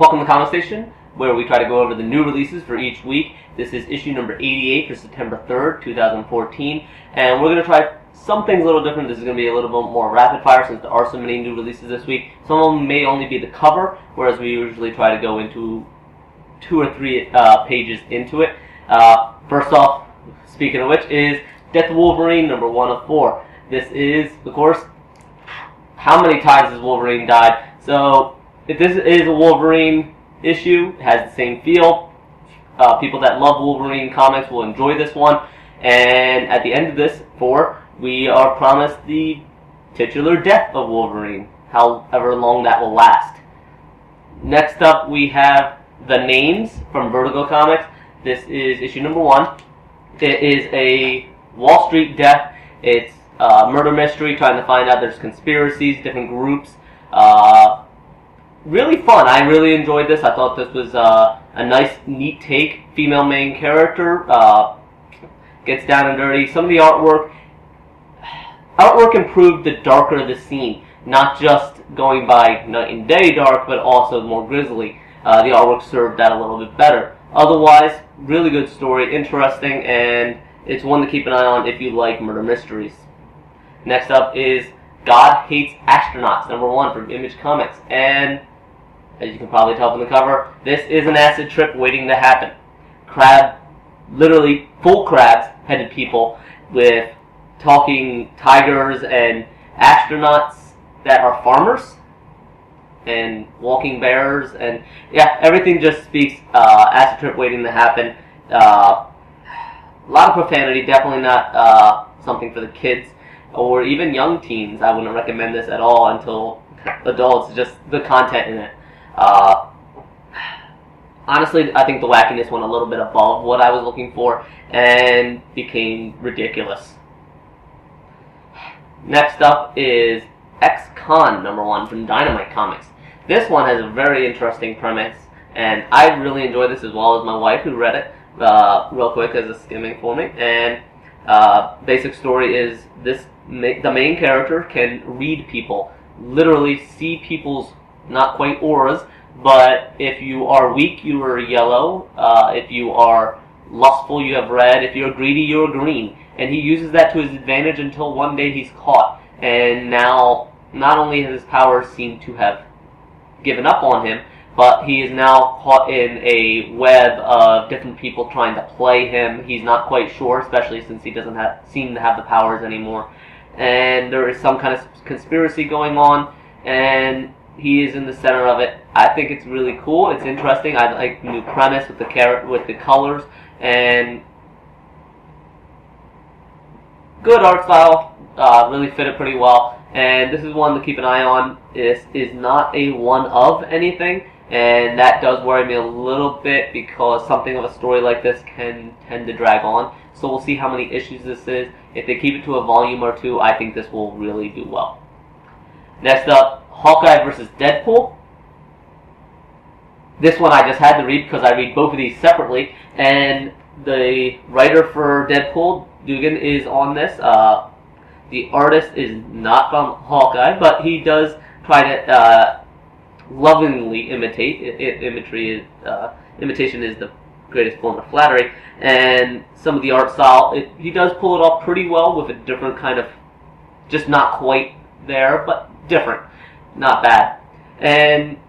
Welcome to Comic Station, where we try to go over the new releases for each week. This is issue number 88 for September 3rd, 2014, and we're going to try some things a little different. This is going to be a little bit more rapid fire since there are so many new releases this week. Some of them may only be the cover, whereas we usually try to go into 2 or 3 pages into it. First off, speaking of which, is Death of Wolverine, number 1 of 4. This is, of course, how many times has Wolverine died? So, if this is a Wolverine issue, it has the same feel. People that love Wolverine comics will enjoy this one. And at the end of this, we are promised the titular death of Wolverine, however long that will last. Next up, we have The Names from Vertigo Comics. This is issue number 1. It is a Wall Street death. It's a murder mystery, trying to find out there's conspiracies, different groups. Really fun. I really enjoyed this. I thought this was a nice, neat take. Female main character, gets down and dirty. Some of the artwork improved the darker the scene. Not just going by night and day dark, but also more grisly. The artwork served that a little bit better. Otherwise, really good story, interesting, and it's one to keep an eye on if you like murder mysteries. Next up is God Hates Astronauts, number 1 from Image Comics. And as you can probably tell from the cover, this is an acid trip waiting to happen. Literally full crabs-headed people with talking tigers and astronauts that are farmers and walking bears, and yeah, everything just speaks acid trip waiting to happen. A lot of profanity, definitely not something for the kids or even young teens. I wouldn't recommend this at all until adults, just the content in it. Honestly, I think the wackiness went a little bit above what I was looking for and became ridiculous. Next up is Ex-Con, number 1 from Dynamite Comics. This one has a very interesting premise, and I really enjoyed this as well as my wife, who read it real quick as a skimming for me. And basic story is the main character can read people, literally see people's not quite auras, but if you are weak, you are yellow. If you are lustful, you have red. If you're greedy, you're green. And he uses that to his advantage until one day he's caught. And now, not only has his powers seemed to have given up on him, but he is now caught in a web of different people trying to play him. He's not quite sure, especially since he doesn't seem to have the powers anymore. And there is some kind of conspiracy going on, and he is in the center of it. I think it's really cool. It's interesting. I like the new premise with the colors, and good art style. Really fit it pretty well. And this is one to keep an eye on. This is not a one of anything, and that does worry me a little bit because something of a story like this can tend to drag on. So we'll see how many issues this is. If they keep it to a volume or 2, I think this will really do well. Next up, Hawkeye versus Deadpool. This one I just had to read because I read both of these separately, and the writer for Deadpool, Dugan, is on this. The artist is not from Hawkeye, but he does try to lovingly imitate. Imitation is the greatest form of flattery, and some of the art style, he does pull it off pretty well with a different kind of, just not quite there, but different. Not bad. And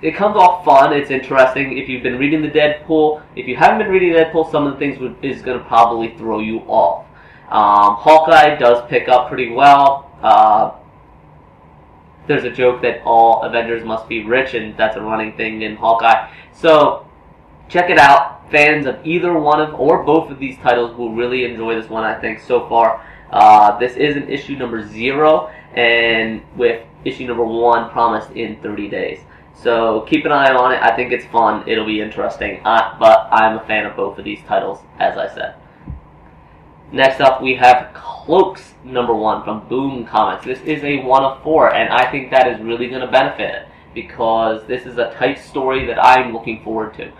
it comes off fun. It's interesting. If you've been reading the Deadpool, if you haven't been reading Deadpool, some of the things is going to probably throw you off. Hawkeye does pick up pretty well. There's a joke that all Avengers must be rich, and that's a running thing in Hawkeye. So check it out. Fans of either one of or both of these titles will really enjoy this one, I think, so far. This is an issue number 0, and with issue number 1 promised in 30 days. So keep an eye on it. I think it's fun. It'll be interesting. But I'm a fan of both of these titles, as I said. Next up, we have Cloaks, number 1 from Boom Comics. This is a 1 of 4, and I think that is really going to benefit it because this is a tight story that I'm looking forward to.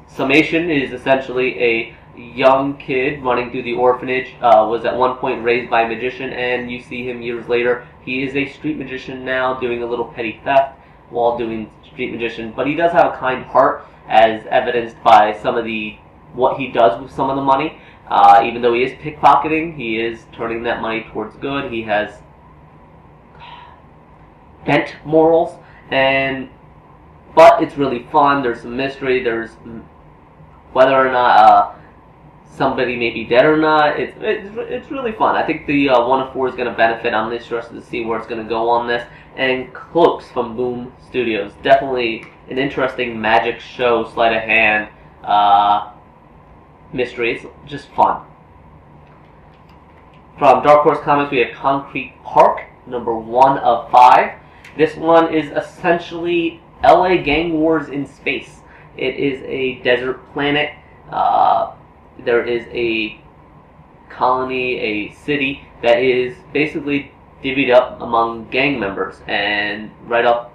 Summation is essentially a young kid running through the orphanage, was at one point raised by a magician, and you see him years later. He is a street magician now, doing a little petty theft while doing street magician, but he does have a kind heart, as evidenced by some of what he does with some of the money. Even though he is pickpocketing, he is turning that money towards good. He has bent morals, but it's really fun. There's some mystery. There's whether or not somebody may be dead or not. It's really fun. I think the 1 of 4 is going to benefit. I'm interested to see where it's going to go on this. And Cloaks from Boom Studios, definitely an interesting magic show, sleight of hand mystery. It's just fun. From Darkhorse Comics, we have Concrete Park, number 1 of 5. This one is essentially LA gang wars in space. It is a desert planet. There is a colony, a city that is basically divvied up among gang members. And right up,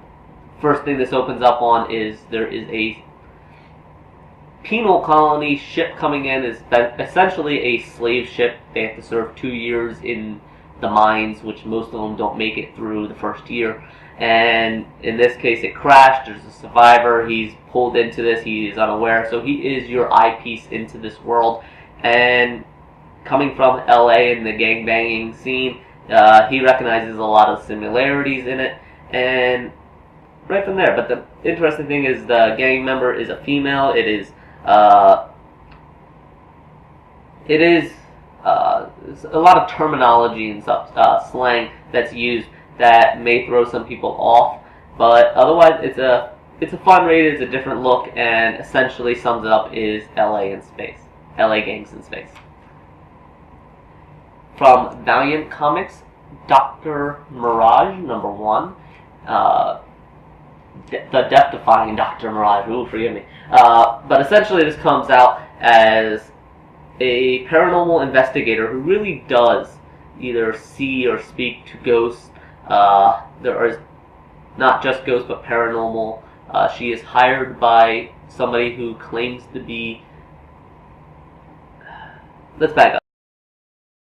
first thing this opens up on is there is a penal colony ship coming in. Is essentially a slave ship. They have to serve 2 years in the mines, which most of them don't make it through the first year. And in this case, it crashed. There's a survivor. He's pulled into this. He is unaware. So he is your eyepiece into this world. And coming from LA and the gangbanging scene, he recognizes a lot of similarities in it. And right from there. But the interesting thing is the gang member is a female. It is a lot of terminology and slang that's used that may throw some people off, but otherwise it's a fun read. It's a different look, and essentially sums it up is LA in space, LA gangs in space. From Valiant Comics, Doctor Mirage, number 1, the Death-Defying Doctor Mirage. Ooh, forgive me. But essentially, this comes out as a paranormal investigator who really does either see or speak to ghosts. There is not just ghosts, but paranormal. She is hired by somebody who claims to be... Let's back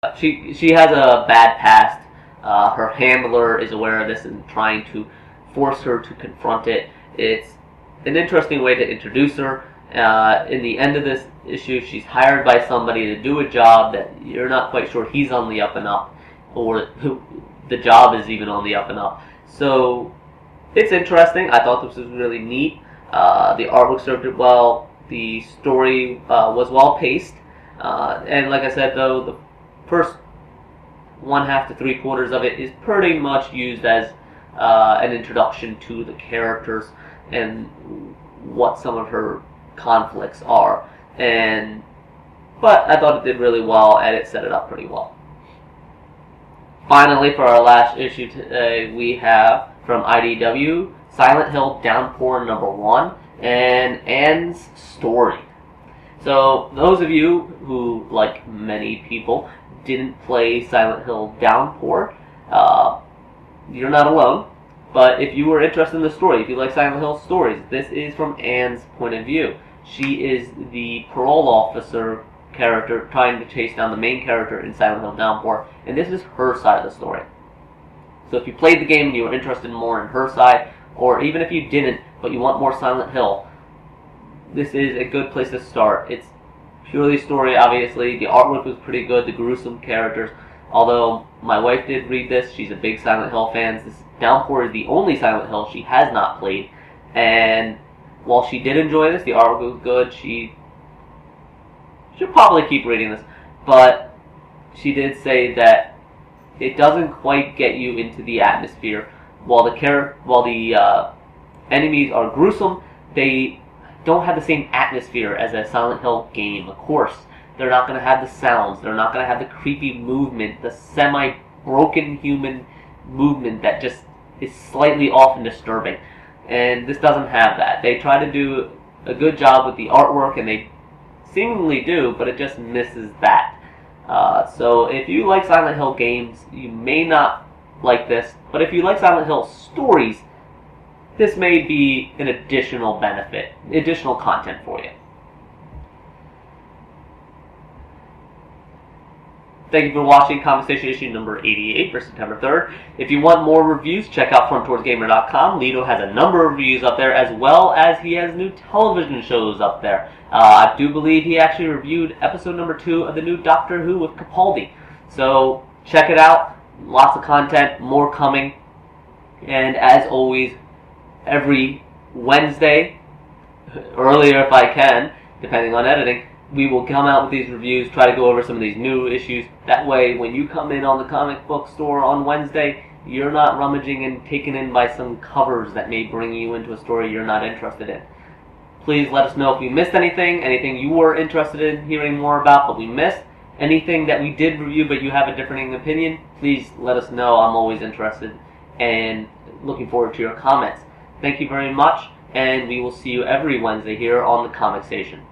up. She has a bad past. Her handler is aware of this and trying to force her to confront it. It's an interesting way to introduce her. In the end of this issue, she's hired by somebody to do a job that you're not quite sure he's on the up and up, or the job is even on the up and up. So it's interesting. I thought this was really neat. The artwork served it well. The story was well paced. And like I said, though, the first 1/2 to 3/4 of it is pretty much used as an introduction to the characters and what some of her conflicts are. But I thought it did really well, and it set it up pretty well. Finally, for our last issue today, we have from IDW, Silent Hill Downpour number 1, and Anne's Story. So, those of you who, like many people, didn't play Silent Hill Downpour, you're not alone. But if you were interested in the story, if you like Silent Hill stories, this is from Anne's point of view. She is the parole officer character trying to chase down the main character in Silent Hill Downpour, and this is her side of the story. So if you played the game and you were interested more in her side, or even if you didn't, but you want more Silent Hill, this is a good place to start. It's purely story, obviously. The artwork was pretty good, the gruesome characters. Although my wife did read this, she's a big Silent Hill fan. This Downpour is the only Silent Hill she has not played, and while she did enjoy this, the artwork was good. She should probably keep reading this, but she did say that it doesn't quite get you into the atmosphere. While the enemies are gruesome, they don't have the same atmosphere as a Silent Hill game. Of course, they're not going to have the sounds. They're not going to have the creepy movement, the semi-broken human movement that just is slightly off and disturbing. And this doesn't have that. They try to do a good job with the artwork, and they seemingly do, but it just misses that. So if you like Silent Hill games, you may not like this, but if you like Silent Hill stories, this may be an additional benefit, additional content for you. Thank you for watching Comic Station issue number 88 for September 3rd. If you want more reviews, check out frontdoorsgamer.com. Lido has a number of reviews up there, as well as he has new television shows up there. I do believe he actually reviewed episode number 2 of the new Doctor Who with Capaldi. So check it out. Lots of content, more coming. And as always, every Wednesday, earlier if I can, depending on editing, we will come out with these reviews, try to go over some of these new issues. That way, when you come in on the comic book store on Wednesday, you're not rummaging and taken in by some covers that may bring you into a story you're not interested in. Please let us know if you missed anything you were interested in hearing more about but we missed, anything that we did review but you have a differing opinion. Please let us know. I'm always interested and looking forward to your comments. Thank you very much, and we will see you every Wednesday here on the Comic Station.